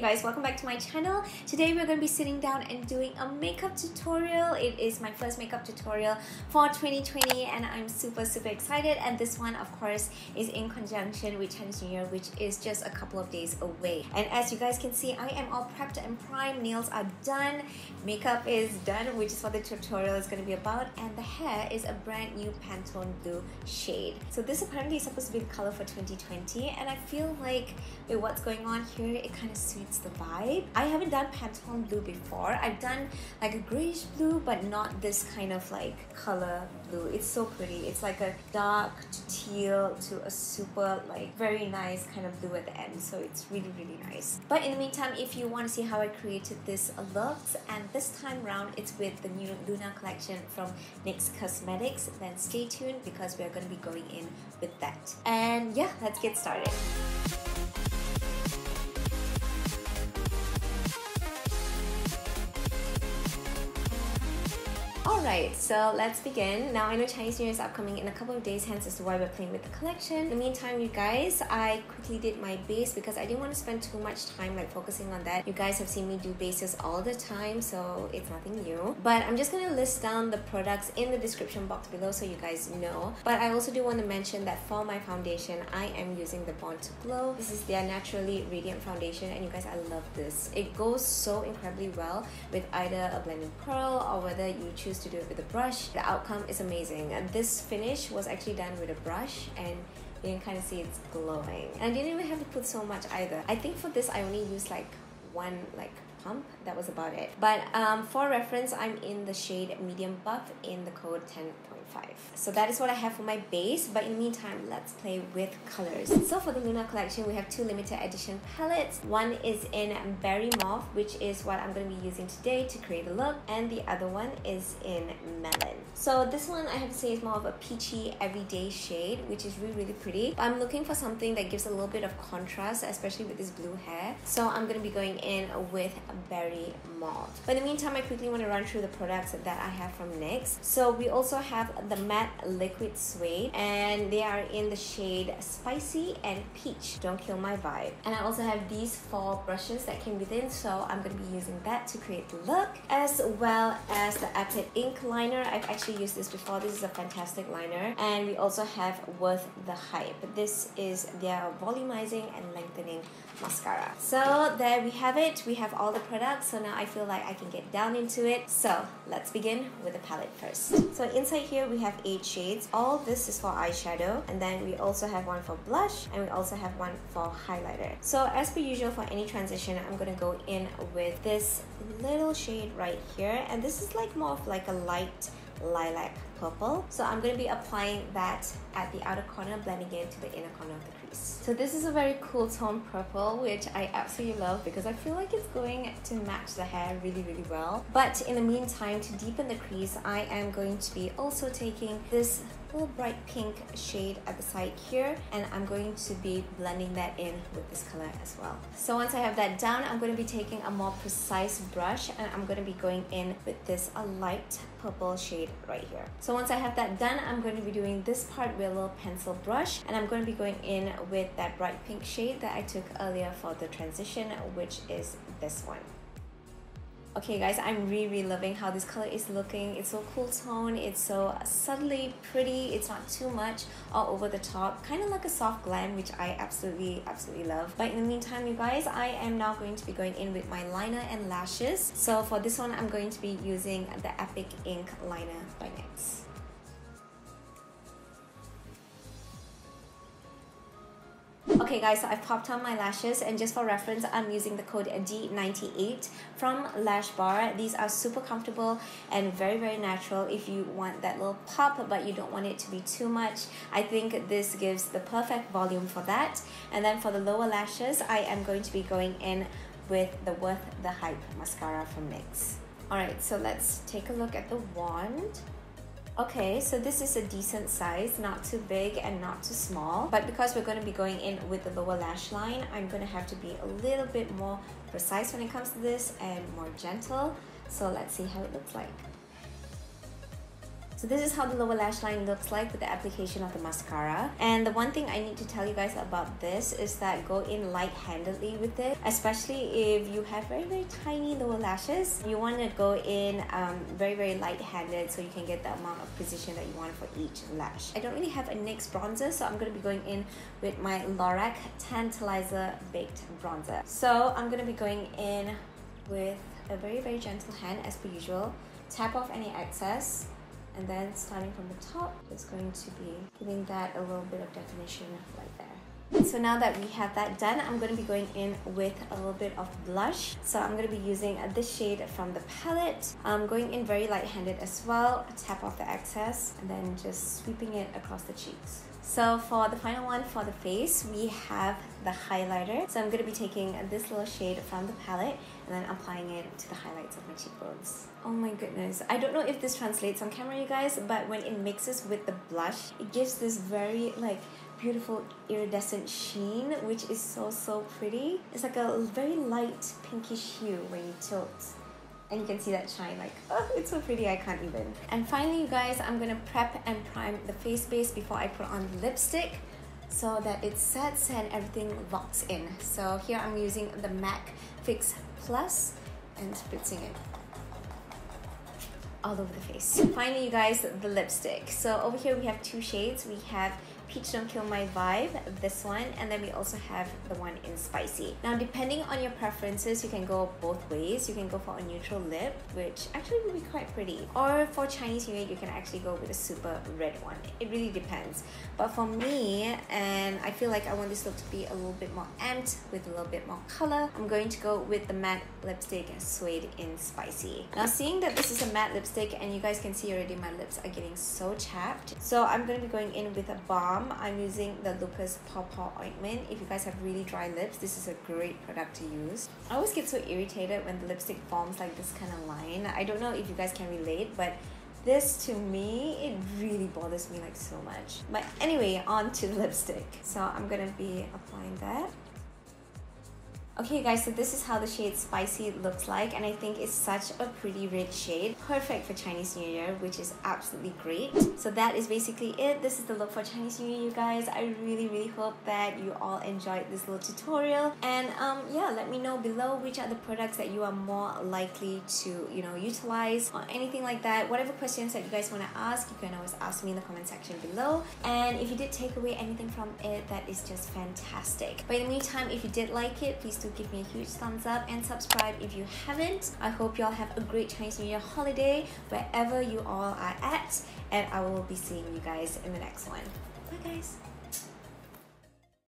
Hey guys, welcome back to my channel. Today we're going to be sitting down and doing a makeup tutorial. It is my first makeup tutorial for 2020 and I'm super excited, and this one of course is in conjunction with Chinese New Year, which is just a couple of days away. And as you guys can see, I am all prepped and primed, nails are done, makeup is done, which is what the tutorial is going to be about, and the hair is a brand new Pantone Blue shade. So this apparently is supposed to be the color for 2020, and I feel like with what's going on here, it kind of suits the vibe. I haven't done Pantone Blue before. I've done like a grayish blue, but not this kind of like color blue. It's so pretty. It's like a dark to teal to a super like very nice kind of blue at the end. So it's really nice. But in the meantime, if you want to see how I created this looks, and this time around it's with the new Lunar collection from NYX Cosmetics, then stay tuned because we're going to be going in with that. And yeah, let's get started. Alright, so let's begin. Now I know Chinese New Year is upcoming in a couple of days, hence as to why we're playing with the collection. In the meantime, you guys, I quickly did my base because I didn't want to spend too much time like focusing on that. You guys have seen me do bases all the time, so it's nothing new. But I'm just going to list down the products in the description box below so you guys know. But I also do want to mention that for my foundation, I am using the Born to Glow. This is their Naturally Radiant foundation, and you guys, I love this. It goes so incredibly well with either a blending pearl or whether you choose to do it with a brush. The outcome is amazing, and this finish was actually done with a brush, and you can kind of see it's glowing. And I didn't even have to put so much either. I think for this I only used like one pump. That was about it. But for reference, I'm in the shade medium buff in the code 10.5. So that is what I have for my base, but in the meantime, let's play with colors. So for the Lunar collection, we have two limited edition palettes. One is in Berry Mauve, which is what I'm going to be using today to create a look, and the other one is in Melon. So this one I have to say is more of a peachy everyday shade, which is really pretty. But I'm looking for something that gives a little bit of contrast, especially with this blue hair. So I'm going to be going in with Berry Mauve. But in the meantime, I quickly want to run through the products that I have from NYX. So we also have the matte liquid suede, and they are in the shade Spicy and Peach. Don't kill my vibe. And I also have these four brushes that came within, so I'm going to be using that to create the look, as well as the Epic Ink Liner. I've actually used this before. This is a fantastic liner. And we also have Worth the Hype. This is their volumizing and lengthening mascara. So there we have it. We have all the products, so now I feel like I can get down into it. So let's begin with the palette first. So inside here we have 8 shades. All this is for eyeshadow, and then we also have one for blush, and we also have one for highlighter. So as per usual for any transition, I'm gonna go in with this little shade right here, and this is like more of like a light lilac purple. So I'm going to be applying that at the outer corner, blending it to the inner corner of the crease. So this is a very cool tone purple, which I absolutely love because I feel like it's going to match the hair really well. But in the meantime, to deepen the crease, I am going to be also taking this little bright pink shade at the side here, and I'm going to be blending that in with this color as well. So once I have that down, I'm going to be taking a more precise brush, and I'm going to be going in with this a light purple shade right here. So once I have that done, I'm going to be doing this part with a little pencil brush, and I'm going to be going in with that bright pink shade that I took earlier for the transition, which is this one. Okay guys, I'm really loving how this color is looking. It's so cool tone, it's so subtly pretty, it's not too much all over the top, kind of like a soft glam, which I absolutely love. But in the meantime, you guys, I am now going to be going in with my liner and lashes. So for this one, I'm going to be using the Epic Ink Liner by NYX. Okay guys, so I've popped on my lashes, and just for reference, I'm using the code D98 from Lashbar. These are super comfortable and very natural if you want that little pop but you don't want it to be too much. I think this gives the perfect volume for that. And then for the lower lashes, I am going to be going in with the Worth the Hype mascara from NYX. Alright, so let's take a look at the wand. Okay, so this is a decent size, not too big and not too small. But because we're going to be going in with the lower lash line, I'm going to have to be a little bit more precise when it comes to this and more gentle. So let's see how it looks like. So this is how the lower lash line looks like with the application of the mascara. And the one thing I need to tell you guys about this is that go in light-handedly with it, especially if you have very, very tiny lower lashes. You want to go in very, very light-handed so you can get the amount of precision that you want for each lash. I don't really have a NYX bronzer, so I'm going to be going in with my Lorac TANtalizer Baked Bronzer. So I'm going to be going in with a very, very gentle hand as per usual. Tap off any excess, and then starting from the top, just going to be giving that a little bit of definition right there. So now that we have that done, I'm going to be going in with a little bit of blush. So I'm going to be using this shade from the palette. I'm going in very light-handed as well. Tap off the excess and then just sweeping it across the cheeks. So for the final one for the face, we have the highlighter. So I'm going to be taking this little shade from the palette and then applying it to the highlights of my cheekbones. Oh my goodness. I don't know if this translates on camera, you guys, but when it mixes with the blush, it gives this very like beautiful iridescent sheen, which is so pretty. It's like a very light pinkish hue when you tilt. And you can see that shine, like, oh, it's so pretty, I can't even. And finally, you guys, I'm gonna prep and prime the face base before I put on the lipstick so that it sets and everything locks in. So here I'm using the MAC Fix Plus and spritzing it all over the face. Finally, you guys, the lipstick. So over here we have two shades. We have Peach Don't Kill My Vibe, this one, and then we also have the one in Spicy. Now, depending on your preferences, you can go both ways. You can go for a neutral lip, which actually will be quite pretty. Or for Chinese New Year, you can actually go with a super red one. It really depends. But for me, and I feel like I want this look to be a little bit more amped with a little bit more color, I'm going to go with the matte lipstick Suede in Spicy. Now, seeing that this is a matte lipstick, and you guys can see already my lips are getting so chapped, so I'm going to be going in with a balm. I'm using the Lucas Paw Paw ointment. If you guys have really dry lips, this is a great product to use. I always get so irritated when the lipstick forms like this kind of line. I don't know if you guys can relate, but this to me, it really bothers me like so much. But anyway, on to the lipstick. So I'm gonna be applying that. Okay guys, so this is how the shade Spicy looks like, and I think it's such a pretty rich shade. Perfect for Chinese New Year, which is absolutely great. So that is basically it. This is the look for Chinese New Year, you guys. I really hope that you all enjoyed this little tutorial. And yeah, let me know below which are the products that you are more likely to, you know, utilize or anything like that. Whatever questions that you guys want to ask, you can always ask me in the comment section below. And if you did take away anything from it, that is just fantastic. But in the meantime, if you did like it, please do give me a huge thumbs up and subscribe if you haven't. I hope y'all have a great Chinese New Year holiday wherever you all are at, and I will be seeing you guys in the next one. Bye guys.